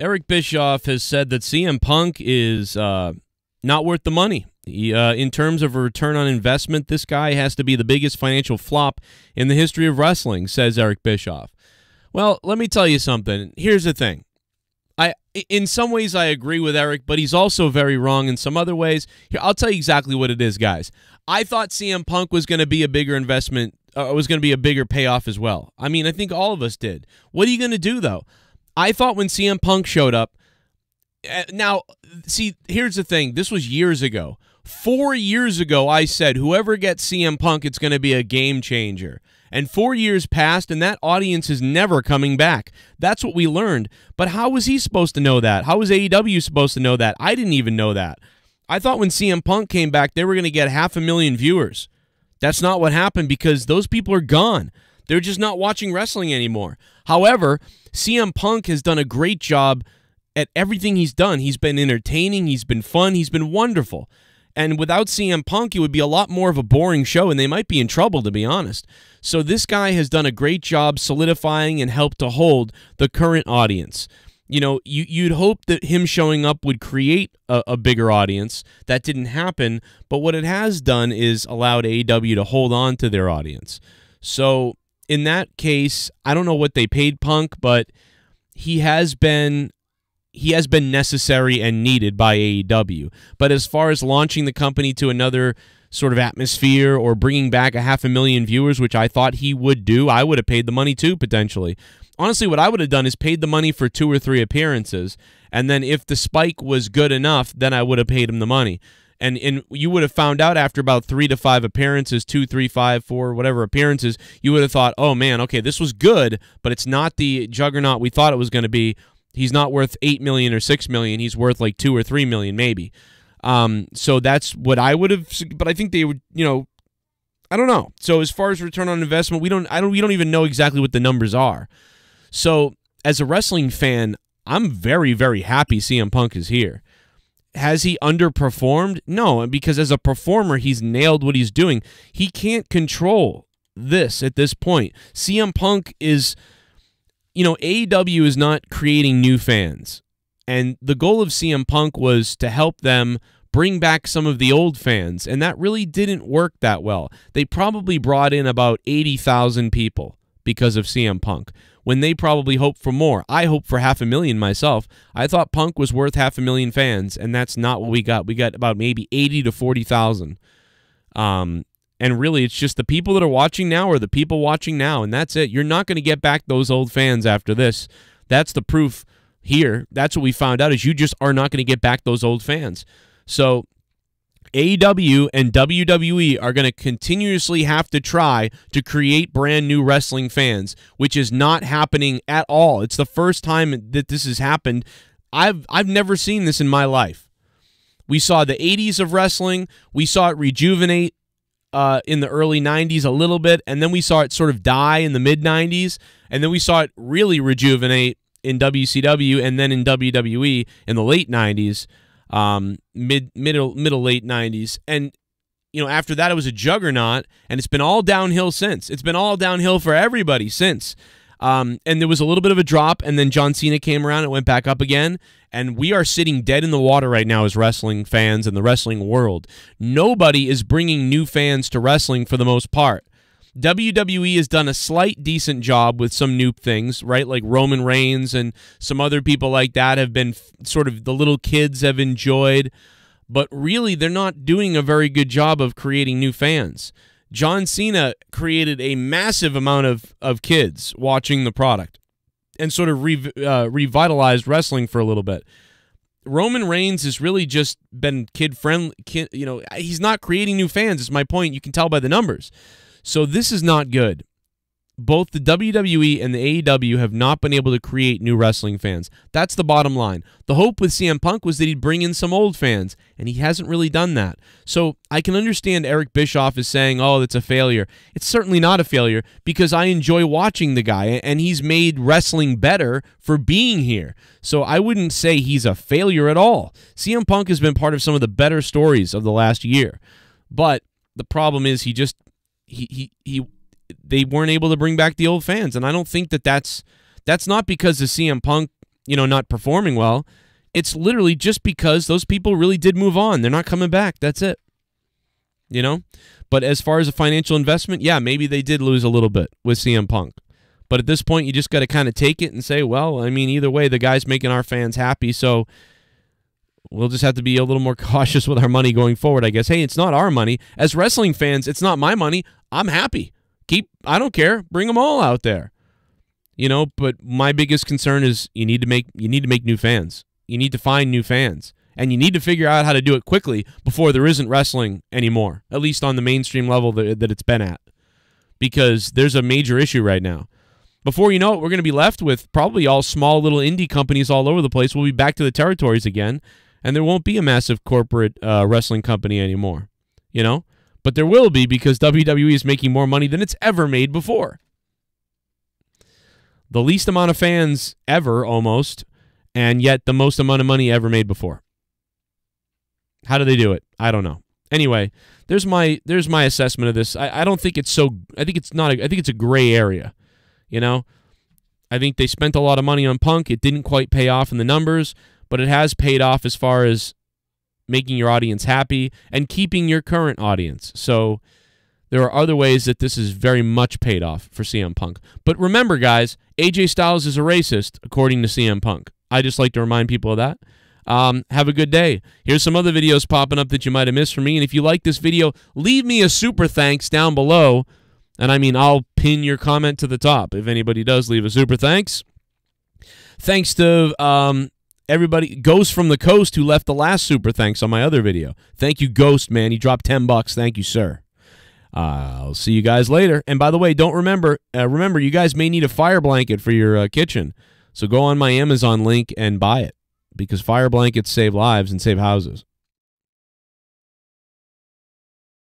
Eric Bischoff has said that CM Punk is not worth the money. In terms of a return on investment, this guy has to be the biggest financial flop in the history of wrestling, says Eric Bischoff. Well, let me tell you something. Here's the thing. In some ways, I agree with Eric, but he's also very wrong in some other ways. Here, I'll tell you exactly what it is, guys. I thought CM Punk was going to be a bigger investment, was going to be a bigger payoff as well. I mean, I think all of us did. What are you going to do, though? I thought when CM Punk showed up, now, see, here's the thing. This was years ago. 4 years ago, I said, whoever gets CM Punk, it's going to be a game changer. And 4 years passed, and that audience is never coming back. That's what we learned. But how was he supposed to know that? How was AEW supposed to know that? I didn't even know that. I thought when CM Punk came back, they were going to get 500,000 viewers. That's not what happened because those people are gone. They're just not watching wrestling anymore. However, CM Punk has done a great job at everything he's done. He's been entertaining. He's been fun. He's been wonderful. And without CM Punk, it would be a lot more of a boring show, and they might be in trouble, to be honest. So this guy has done a great job solidifying and helped to hold the current audience. You know, you'd hope that him showing up would create a bigger audience. That didn't happen, but what it has done is allowed AEW to hold on to their audience. So in that case, I don't know what they paid Punk, but he has been necessary and needed by AEW. But as far as launching the company to another sort of atmosphere or bringing back 500,000 viewers, which I thought he would do, I would have paid the money too, potentially. Honestly, what I would have done is paid the money for 2 or 3 appearances, and then if the spike was good enough, then I would have paid him the money. And you would have found out after about 3 to 5 appearances, 2, 3, 5, 4, whatever appearances, you would have thought, oh man, okay, this was good, but it's not the juggernaut we thought it was going to be. He's not worth $8 million or $6 million. He's worth like $2 or $3 million, maybe. So that's what I would have. But I think they would. You know, I don't know. So as far as return on investment, we don't even know exactly what the numbers are. So as a wrestling fan, I'm very, very happy CM Punk is here. Has he underperformed? No, because as a performer, he's nailed what he's doing. He can't control this at this point. CM Punk is. You know, AEW is not creating new fans, and the goal of CM Punk was to help them bring back some of the old fans, and that really didn't work that well. They probably brought in about 80,000 people because of CM Punk, when they probably hoped for more. I hoped for 500,000 myself. I thought Punk was worth 500,000 fans, and that's not what we got. We got about maybe 80 to 40,000. And really, it's just the people that are watching now are the people watching now, and that's it. You're not going to get back those old fans after this. That's the proof here. That's what we found out, is you just are not going to get back those old fans. So AEW and WWE are going to continuously have to try to create brand new wrestling fans, which is not happening at all. It's the first time that this has happened. I've never seen this in my life. We saw the 80s of wrestling. We saw it rejuvenate in the early 90s a little bit, and then we saw it sort of die in the mid-90s, and then we saw it really rejuvenate in WCW and then in WWE in the late 90s, middle late 90s. And you know, after that it was a juggernaut, and it's been all downhill since. It's been all downhill for everybody since. And there was a little bit of a drop, and then John Cena came around and went back up again, and we are sitting dead in the water right now as wrestling fans in the wrestling world. Nobody is bringing new fans to wrestling for the most part. WWE has done a slight decent job with some new things, right? Like Roman Reigns and some other people like that have been sort of the little kids have enjoyed, but really they're not doing a very good job of creating new fans. John Cena created a massive amount of kids watching the product and sort of revitalized wrestling for a little bit. Roman Reigns has really just been kid-friendly. You know, he's not creating new fans, is my point. You can tell by the numbers. So this is not good. Both the WWE and the AEW have not been able to create new wrestling fans. That's the bottom line. The hope with CM Punk was that he'd bring in some old fans, and he hasn't really done that. So I can understand Eric Bischoff is saying, oh, that's a failure. It's certainly not a failure, because I enjoy watching the guy, and he's made wrestling better for being here. So I wouldn't say he's a failure at all. CM Punk has been part of some of the better stories of the last year. But the problem is they weren't able to bring back the old fans, and I don't think that's not because of CM Punk, not performing well. It's literally just because those people really did move on. They're not coming back. That's it. But as far as a financial investment, yeah, maybe they did lose a little bit with CM Punk. But at this point, you just got to kind of take it and say, well, I mean, either way, the guy's making our fans happy, so we'll just have to be a little more cautious with our money going forward, I guess. Hey, it's not our money. As wrestling fans, it's not my money. I'm happy. I don't care. Bring them all out there. But my biggest concern is you need to make new fans. You need to find new fans. And you need to figure out how to do it quickly before there isn't wrestling anymore, at least on the mainstream level that it's been at. Because there's a major issue right now. Before you know it, we're going to be left with probably all small little indie companies all over the place. We'll be back to the territories again, and there won't be a massive corporate wrestling company anymore. But there will be, because WWE is making more money than it's ever made before. The least amount of fans ever, almost, and yet the most amount of money ever made before. How do they do it? I don't know. Anyway, there's my assessment of this. I don't think it's so. I think it's a gray area. I think they spent a lot of money on Punk. It didn't quite pay off in the numbers, but it has paid off as far as making your audience happy and keeping your current audience. So there are other ways that this is very much paid off for CM Punk. But remember, guys, AJ Styles is a racist, according to CM Punk. I just like to remind people of that. Have a good day. Here's some other videos popping up that you might have missed from me. And if you like this video, leave me a super thanks down below. And I mean, I'll pin your comment to the top if anybody does leave a super thanks. Thanks to everybody, Ghost from the Coast, who left the last super thanks on my other video. Thank you, Ghost, man. He dropped $10. Thank you, sir. I'll see you guys later. And by the way, don't remember, you guys may need a fire blanket for your kitchen. So go on my Amazon link and buy it, because fire blankets save lives and save houses.